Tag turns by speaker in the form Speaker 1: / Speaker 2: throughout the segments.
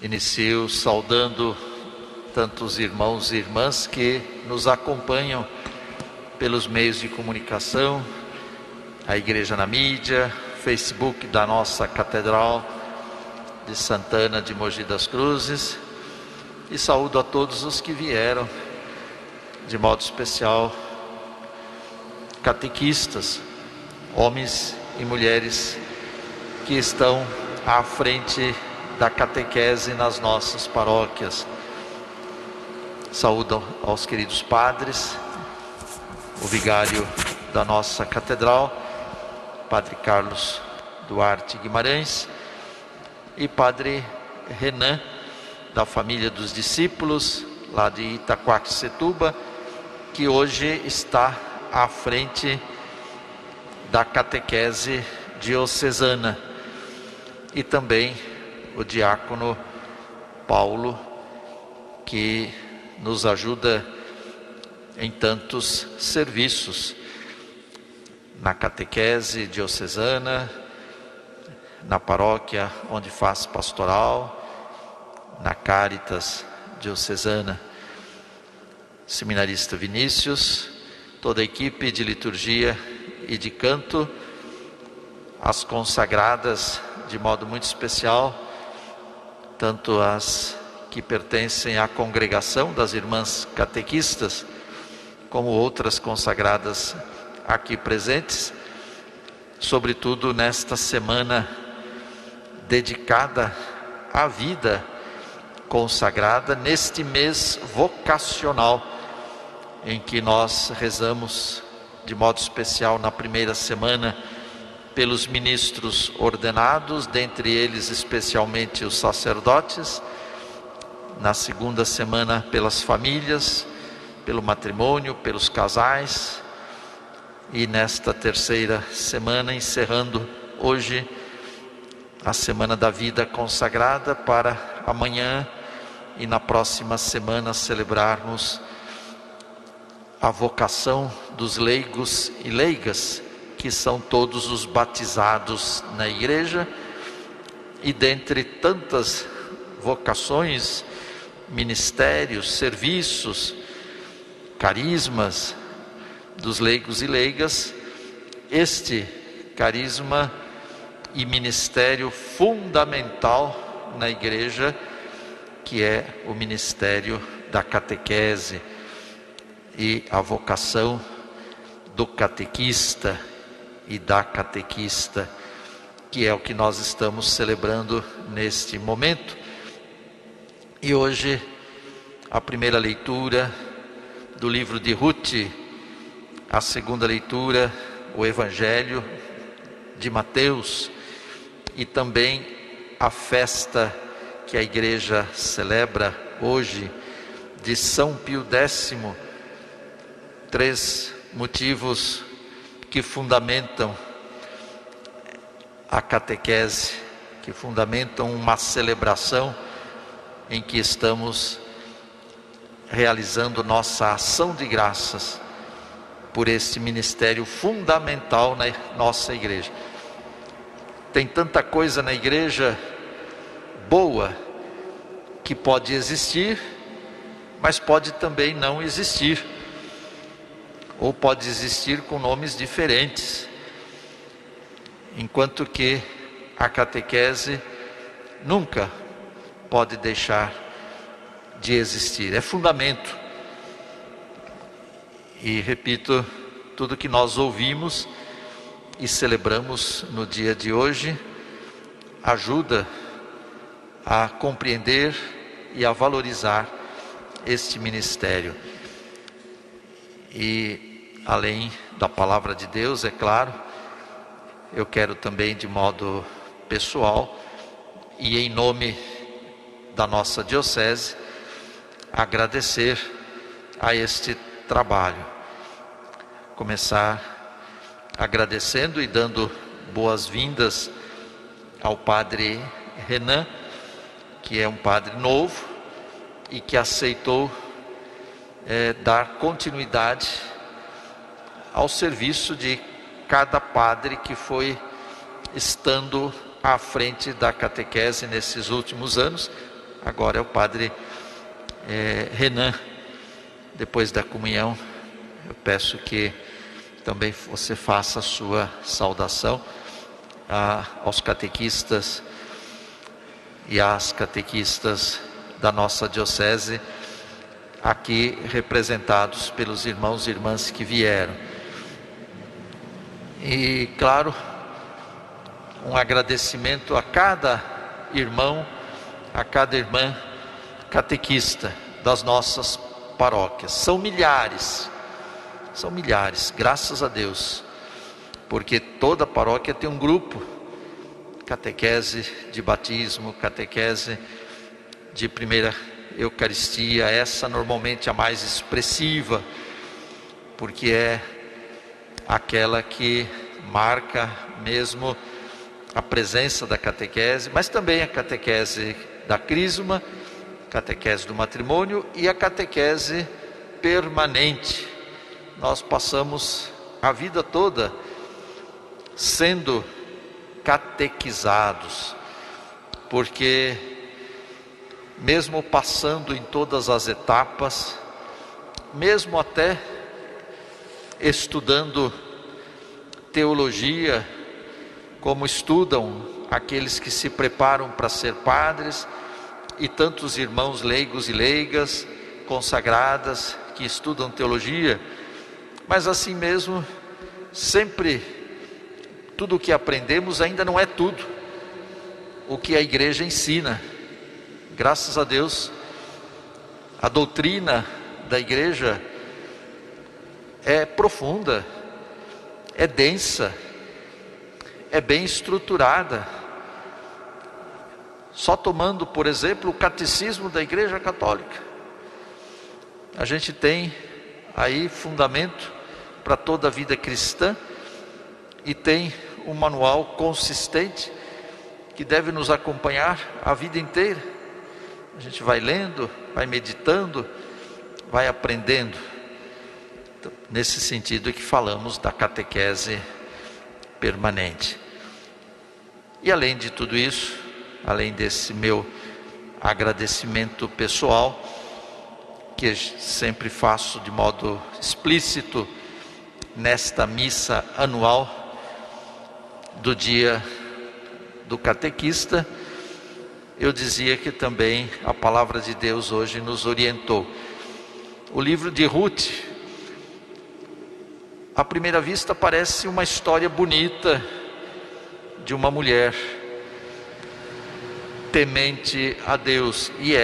Speaker 1: Inicio saudando tantos irmãos e irmãs que nos acompanham pelos meios de comunicação, a Igreja na Mídia, Facebook da nossa Catedral de Santana de Mogi das Cruzes, e saúdo a todos os que vieram, de modo especial, catequistas, homens e mulheres que estão à frente da catequese nas nossas paróquias. Saúdo aos queridos padres, o vigário da nossa catedral, Padre Carlos Duarte Guimarães, e Padre Renan, da família dos discípulos, lá de Itaquaquecetuba, que hoje está à frente da catequese diocesana, e também o diácono Paulo, que nos ajuda em tantos serviços, na catequese diocesana, na paróquia onde faz pastoral, na Caritas diocesana. Seminarista Vinícius, toda a equipe de liturgia e de canto, as consagradas de modo muito especial, tanto as que pertencem à congregação das irmãs catequistas, como outras consagradas aqui presentes, sobretudo nesta semana dedicada à vida consagrada, neste mês vocacional, em que nós rezamos de modo especial na primeira semana pelos ministros ordenados, dentre eles especialmente os sacerdotes, na segunda semana pelas famílias, pelo matrimônio, pelos casais, e nesta terceira semana, encerrando hoje a Semana da Vida Consagrada, para amanhã e na próxima semana celebrarmos a vocação dos leigos e leigas, que são todos os batizados na igreja, e dentre tantas vocações, ministérios, serviços, carismas dos leigos e leigas, este carisma e ministério fundamental na igreja, que é o ministério da catequese e a vocação do catequista e da catequista, que é o que nós estamos celebrando neste momento. E hoje a primeira leitura do livro de Ruth, a segunda leitura, o Evangelho de Mateus, e também a festa que a igreja celebra hoje de São Pio X, 3 motivos que fundamentam a catequese, que fundamentam uma celebração em que estamos realizando nossa ação de graças por este ministério fundamental na nossa igreja. Tem tanta coisa na igreja boa que pode existir, mas pode também não existir, ou pode existir com nomes diferentes, enquanto que a catequese nunca pode deixar de existir, é fundamento. E repito, tudo que nós ouvimos e celebramos no dia de hoje ajuda a compreender e a valorizar este ministério. E além da palavra de Deus, é claro, eu quero também, de modo pessoal e em nome da nossa diocese, agradecer a este trabalho. Começar agradecendo e dando boas-vindas ao Padre Renan, que é um padre novo e que aceitou dar continuidade ao serviço de cada padre que foi estando à frente da catequese nesses últimos anos, agora é o Padre Renan. Depois da comunhão, eu peço que também você faça a sua saudação aos catequistas e às catequistas da nossa diocese, aqui representados pelos irmãos e irmãs que vieram. E, claro, um agradecimento a cada irmão, a cada irmã catequista das nossas paróquias. São milhares, graças a Deus, porque toda paróquia tem um grupo, catequese de batismo, catequese de primeira Eucaristia, essa normalmente a mais expressiva, porque é aquela que marca mesmo a presença da catequese, mas também a catequese da crisma, catequese do matrimônio e a catequese permanente. Nós passamos a vida toda sendo catequizados, porque mesmo passando em todas as etapas, mesmo até estudando teologia, como estudam aqueles que se preparam para ser padres, e tantos irmãos leigos e leigas, consagradas, que estudam teologia, mas assim mesmo, sempre, tudo o que aprendemos ainda não é tudo o que a igreja ensina. Graças a Deus, a doutrina da igreja é profunda, é densa, é bem estruturada. Só tomando, por exemplo, o catecismo da Igreja Católica, a gente tem aí fundamento para toda a vida cristã, e tem um manual consistente que deve nos acompanhar a vida inteira. A gente vai lendo, vai meditando, vai aprendendo. Então, nesse sentido que falamos da catequese permanente. E além de tudo isso, além desse meu agradecimento pessoal, que sempre faço de modo explícito nesta missa anual do dia do catequista, eu dizia que também a palavra de Deus hoje nos orientou. O livro de Ruth, à primeira vista parece uma história bonita de uma mulher temente a Deus, e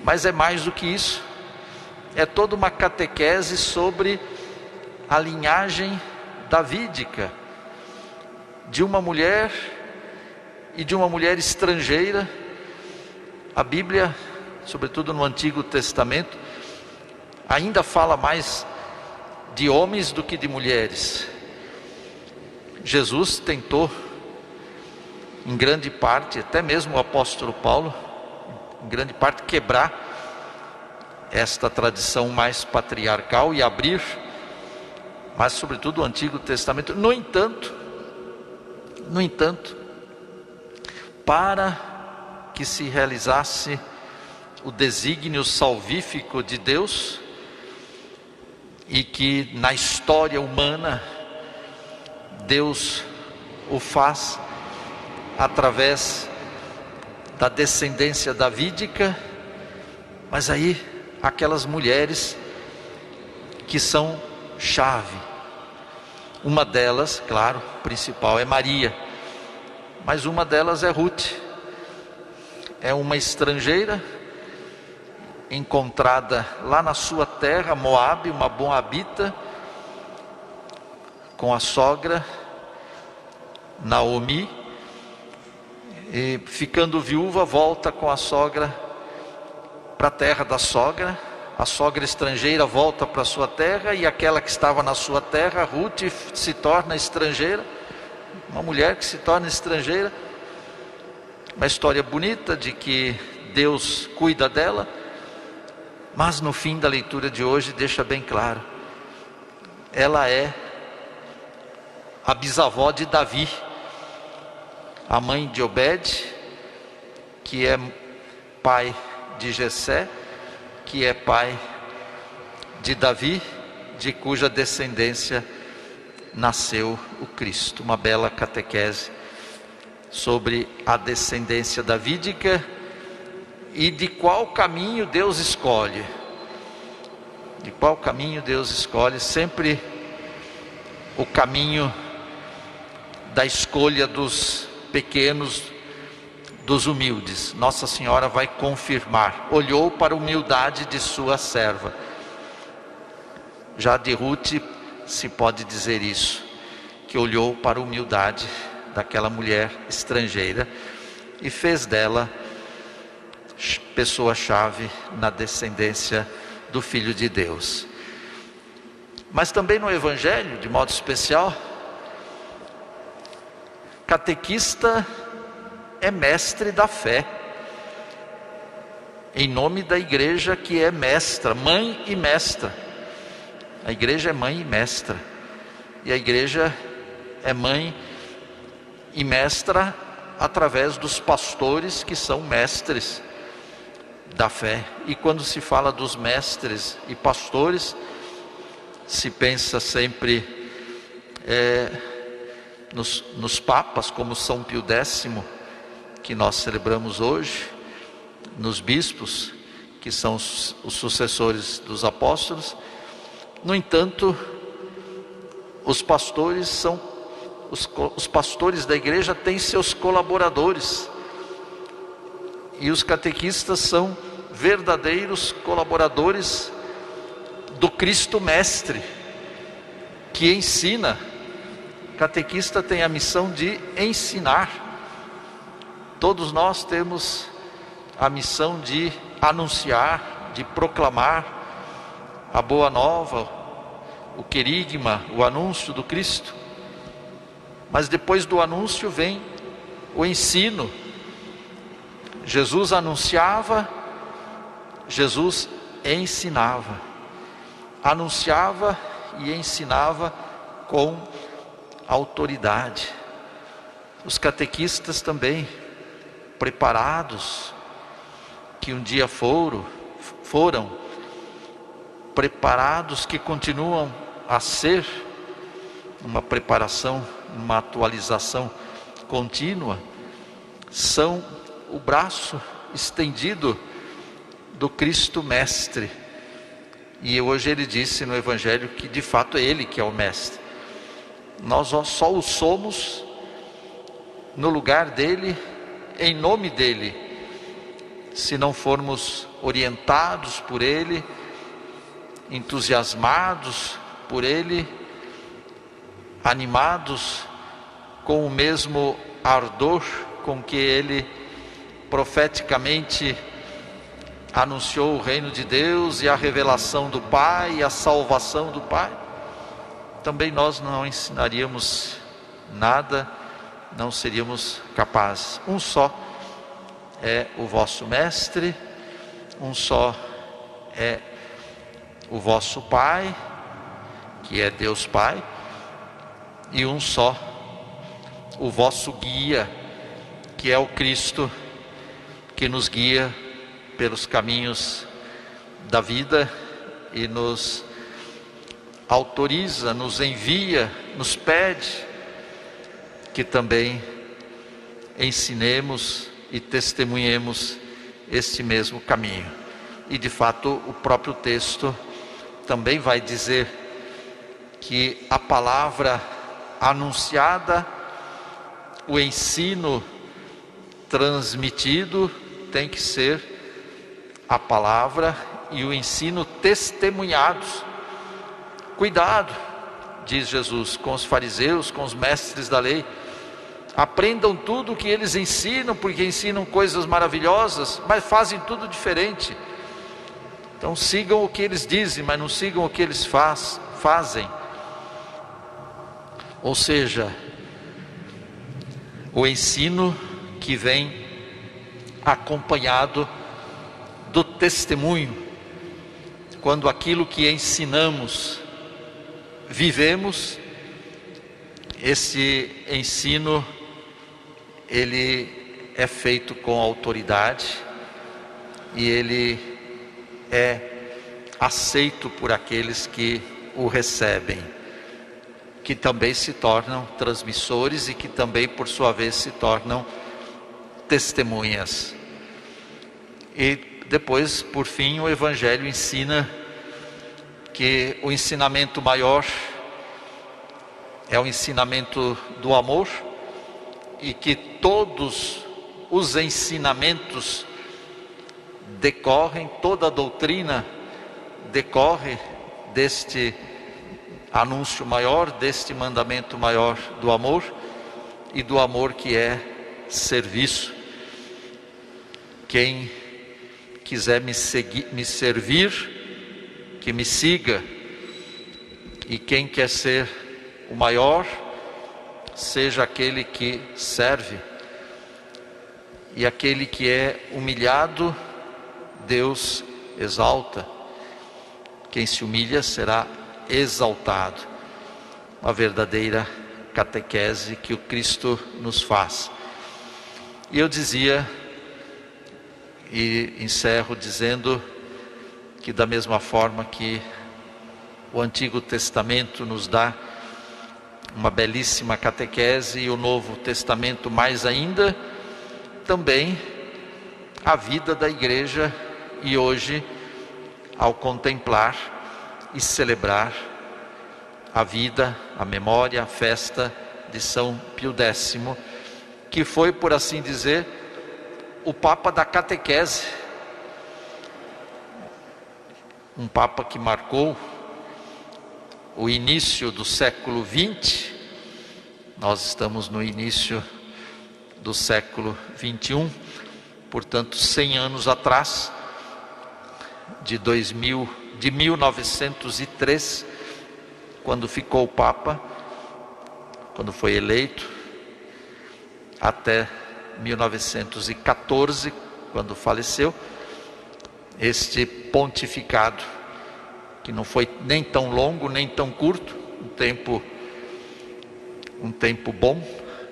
Speaker 1: mas é mais do que isso. É toda uma catequese sobre a linhagem davídica de uma mulher e de uma mulher estrangeira. A Bíblia, sobretudo no Antigo Testamento, ainda fala mais de homens do que de mulheres. Jesus tentou, em grande parte, até mesmo o apóstolo Paulo, em grande parte, quebrar esta tradição mais patriarcal e abrir, mas sobretudo o Antigo Testamento. No entanto, para que se realizasse o desígnio salvífico de Deus, e que na história humana Deus o faz através da descendência davídica, mas aí aquelas mulheres que são chave. Uma delas, claro, principal é Maria, mas uma delas é Ruth. É uma estrangeira encontrada lá na sua terra, Moabe, uma moabita, com a sogra Naomi, e ficando viúva, volta com a sogra para a terra da sogra. A sogra estrangeira volta para a sua terra, e aquela que estava na sua terra, Ruth, se torna estrangeira, uma mulher que se torna estrangeira. Uma história bonita de que Deus cuida dela, mas no fim da leitura de hoje deixa bem claro, ela é a bisavó de Davi, a mãe de Obed, que é pai de Jessé, que é pai de Davi, de cuja descendência nasceu o Cristo. Uma bela catequese sobre a descendência davídica e de qual caminho Deus escolhe. De qual caminho Deus escolhe, sempre o caminho da escolha dos pequenos, dos humildes. Nossa Senhora vai confirmar, olhou para a humildade de sua serva. Já de Ruth se pode dizer isso, que olhou para a humildade daquela mulher estrangeira e fez dela pessoa-chave na descendência do Filho de Deus. Mas também no Evangelho, de modo especial, catequista é mestre da fé, em nome da igreja que é mestra, mãe e mestra. A igreja é mãe e mestra, e a igreja é mãe e mestra através dos pastores que são mestres da fé. E quando se fala dos mestres e pastores, se pensa sempre nos papas, como São Pio X, que nós celebramos hoje, nos bispos, que são os sucessores dos apóstolos. No entanto, os pastores da igreja têm seus colaboradores, e os catequistas são verdadeiros colaboradores do Cristo Mestre, que ensina. O catequista tem a missão de ensinar. Todos nós temos a missão de anunciar, de proclamar a boa nova, o querigma, o anúncio do Cristo. Mas depois do anúncio vem o ensino. Jesus anunciava, Jesus ensinava, anunciava e ensinava com autoridade. Os catequistas também, preparados, que um dia foram preparados, que continuam a ser, uma preparação, uma atualização contínua, são o braço estendido do Cristo Mestre. E hoje ele disse no Evangelho que de fato é Ele que é o Mestre. Nós só o somos no lugar dele, em nome dele, se não formos orientados por ele, entusiasmados por ele, animados com o mesmo ardor com que ele profeticamente anunciou o reino de Deus e a revelação do Pai e a salvação do Pai. Também nós não ensinaríamos nada, não seríamos capazes. Um só é o vosso mestre, um só é o vosso Pai, que é Deus Pai, e um só o vosso guia, que é o Cristo, que nos guia pelos caminhos da vida e nos autoriza, nos envia, nos pede que também ensinemos e testemunhemos este mesmo caminho. E de fato o próprio texto também vai dizer que a palavra anunciada, o ensino transmitido tem que ser a palavra e o ensino testemunhados. Cuidado, diz Jesus, com os fariseus, com os mestres da lei. Aprendam tudo o que eles ensinam, porque ensinam coisas maravilhosas, mas fazem tudo diferente. Então sigam o que eles dizem, mas não sigam o que eles fazem. Ou seja, o ensino que vem acompanhado do testemunho. Quando aquilo que ensinamos, vivemos, esse ensino, ele é feito com autoridade, e ele é aceito por aqueles que o recebem, que também se tornam transmissores e que também, por sua vez, se tornam testemunhas. E depois, por fim, o Evangelho ensina que o ensinamento maior é o ensinamento do amor, e que todos os ensinamentos decorrem, toda a doutrina decorre deste anúncio maior, deste mandamento maior do amor, e do amor que é serviço. Quem quiser me servir, que me siga, e quem quer ser o maior, seja aquele que serve, e aquele que é humilhado, Deus exalta. Quem se humilha será exaltado. Uma verdadeira catequese que o Cristo nos faz. E eu dizia, e encerro dizendo, que da mesma forma que o Antigo Testamento nos dá uma belíssima catequese, e o Novo Testamento mais ainda, também a vida da igreja, e hoje, ao contemplar e celebrar a vida, a memória, a festa de São Pio X, que foi, por assim dizer, o Papa da catequese, um Papa que marcou o início do século XX. Nós estamos no início do século XXI, portanto 100 anos atrás, de 1903, quando ficou Papa, quando foi eleito, até 1914, quando faleceu, este pontificado, que não foi nem tão longo, nem tão curto, um tempo bom,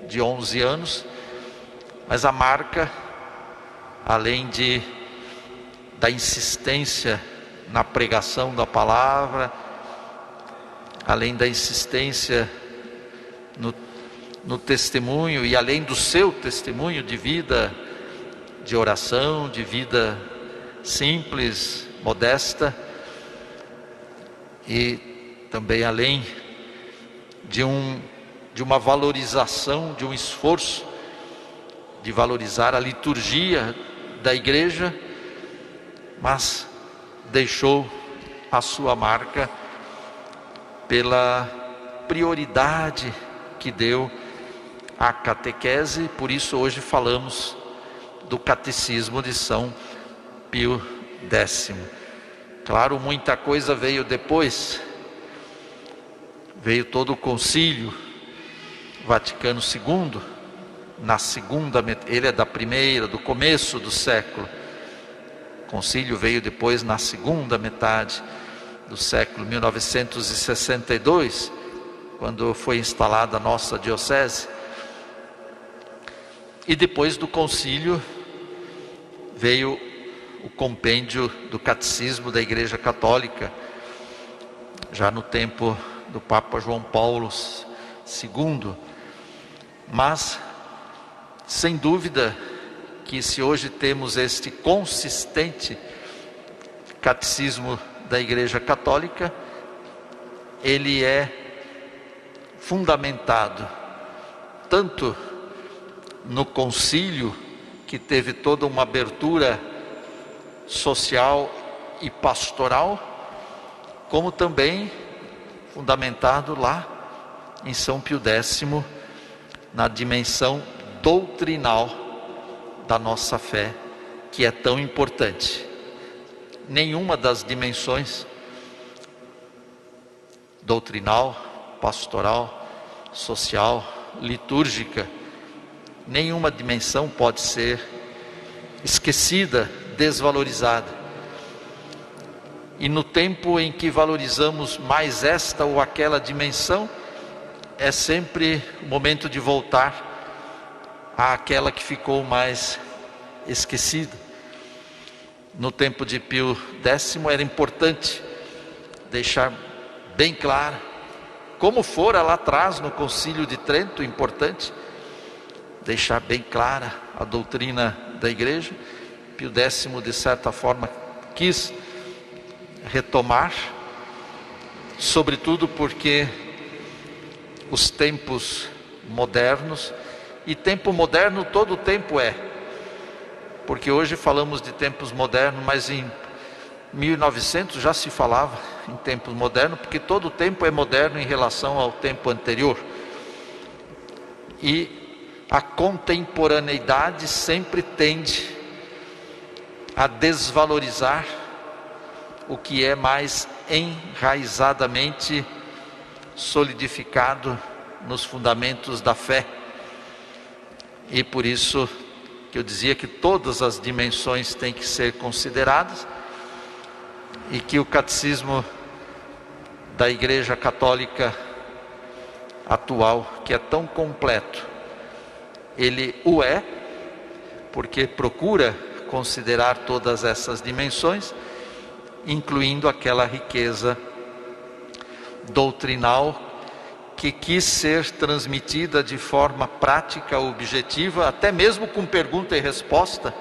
Speaker 1: de 11 anos, mas a marca, além da insistência na pregação da palavra, além da insistência no testemunho, e além do seu testemunho de vida, de oração, de vida simples, modesta, e também além de uma valorização, de um esforço de valorizar a liturgia da igreja, mas deixou a sua marca pela prioridade que deu à catequese. Por isso hoje falamos do catecismo de São Pio X. Claro, muita coisa veio depois, veio todo o Concílio Vaticano II, na segunda, ele é do começo do século. O concílio veio depois na segunda metade do século, 1962, quando foi instalada a nossa diocese. E depois do concílio veio o compêndio do Catecismo da Igreja Católica, já no tempo do Papa João Paulo II. Mas, sem dúvida, que se hoje temos este consistente Catecismo da Igreja Católica, ele é fundamentado tanto no concílio, que teve toda uma abertura social e pastoral, como também fundamentado lá em São Pio X, na dimensão doutrinal da nossa fé, que é tão importante. Nenhuma das dimensões doutrinal, pastoral, social, litúrgica, nenhuma dimensão pode ser esquecida, desvalorizada. E no tempo em que valorizamos mais esta ou aquela dimensão, é sempre o momento de voltar àquela que ficou mais esquecida. No tempo de Pio X era importante deixar bem claro, como fora lá atrás no Concílio de Trento, importante deixar bem clara a doutrina da igreja. Pio X, de certa forma, quis retomar, sobretudo porque os tempos modernos, e tempo moderno todo tempo é, porque hoje falamos de tempos modernos, mas em 1900 já se falava em tempos modernos, porque todo tempo é moderno em relação ao tempo anterior. E a contemporaneidade sempre tende a desvalorizar o que é mais enraizadamente solidificado nos fundamentos da fé. E por isso que eu dizia que todas as dimensões têm que ser consideradas, e que o catecismo da Igreja Católica atual, que é tão completo, ele o é, porque procura considerar todas essas dimensões, incluindo aquela riqueza doutrinal que quis ser transmitida de forma prática, objetiva, até mesmo com pergunta e resposta,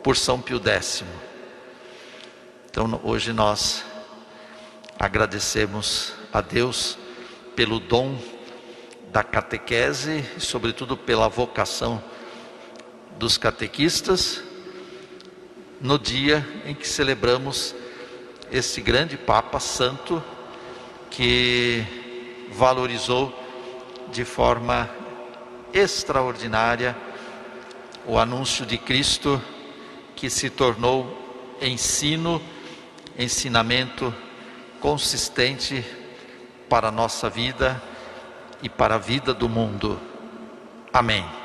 Speaker 1: por São Pio X. Então hoje nós agradecemos a Deus pelo dom da catequese, e sobretudo pela vocação dos catequistas, no dia em que celebramos esse grande Papa Santo, que valorizou de forma extraordinária o anúncio de Cristo, que se tornou ensinamento consistente para a nossa vida e para a vida do mundo. Amém.